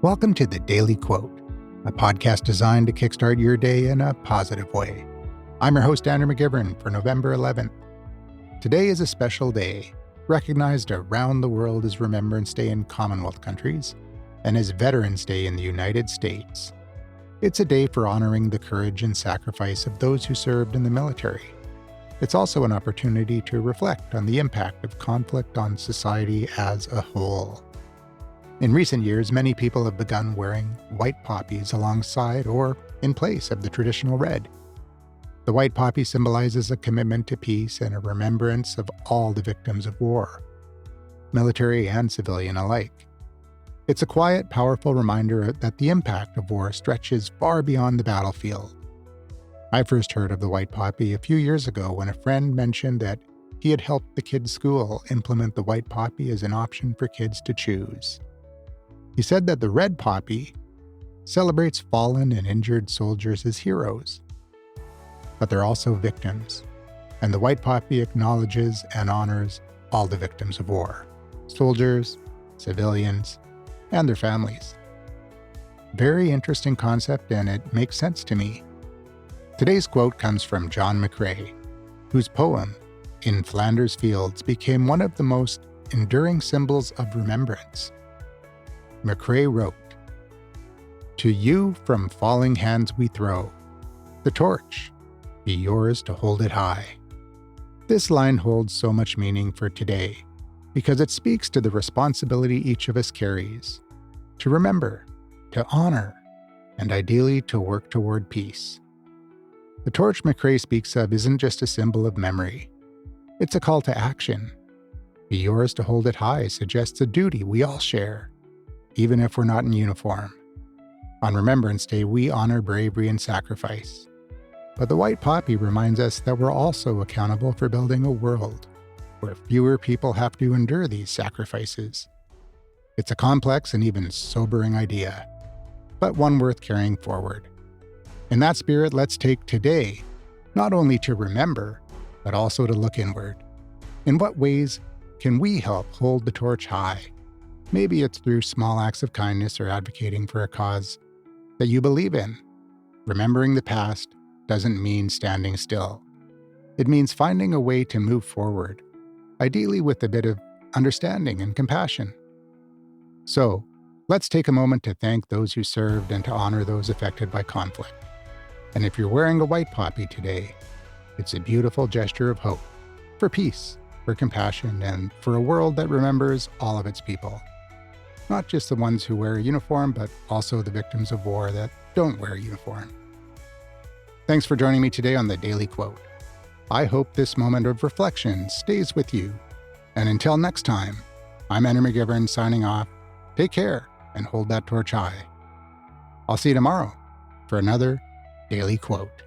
Welcome to the Daily Quote, a podcast designed to kickstart your day in a positive way. I'm your host, Andrew McGivern, for November 11th. Today is a special day, recognized around the world as Remembrance Day in Commonwealth countries and as Veterans Day in the United States. It's a day for honoring the courage and sacrifice of those who served in the military. It's also an opportunity to reflect on the impact of conflict on society as a whole. In recent years, many people have begun wearing white poppies alongside or in place of the traditional red. The white poppy symbolizes a commitment to peace and a remembrance of all the victims of war, military and civilian alike. It's a quiet, powerful reminder that the impact of war stretches far beyond the battlefield. I first heard of the white poppy a few years ago when a friend mentioned that he had helped the kids' school implement the white poppy as an option for kids to choose. He said that the red poppy celebrates fallen and injured soldiers as heroes, but they're also victims, and the white poppy acknowledges and honors all the victims of war, soldiers, civilians, and their families. Very interesting concept, and it makes sense to me. Today's quote comes from John McCrae, whose poem, In Flanders Fields, became one of the most enduring symbols of remembrance. McCrae wrote, "To you from falling hands we throw the torch, be yours to hold it high." This line holds so much meaning for today because it speaks to the responsibility each of us carries to remember, to honor, and ideally to work toward peace. The torch McCrae speaks of isn't just a symbol of memory. It's a call to action. Be yours to hold it high suggests a duty we all share, even if we're not in uniform. On Remembrance Day, we honor bravery and sacrifice. But the white poppy reminds us that we're also accountable for building a world where fewer people have to endure these sacrifices. It's a complex and even sobering idea, but one worth carrying forward. In that spirit, let's take today not only to remember, but also to look inward. In what ways can we help hold the torch high? Maybe it's through small acts of kindness or advocating for a cause that you believe in. Remembering the past doesn't mean standing still. It means finding a way to move forward, ideally with a bit of understanding and compassion. So, let's take a moment to thank those who served and to honor those affected by conflict. And if you're wearing a white poppy today, it's a beautiful gesture of hope, for peace, for compassion, and for a world that remembers all of its people. Not just the ones who wear a uniform, but also the victims of war that don't wear a uniform. Thanks for joining me today on the Daily Quote. I hope this moment of reflection stays with you. And until next time, I'm Andrew McGivern signing off. Take care and hold that torch high. I'll see you tomorrow for another Daily Quote.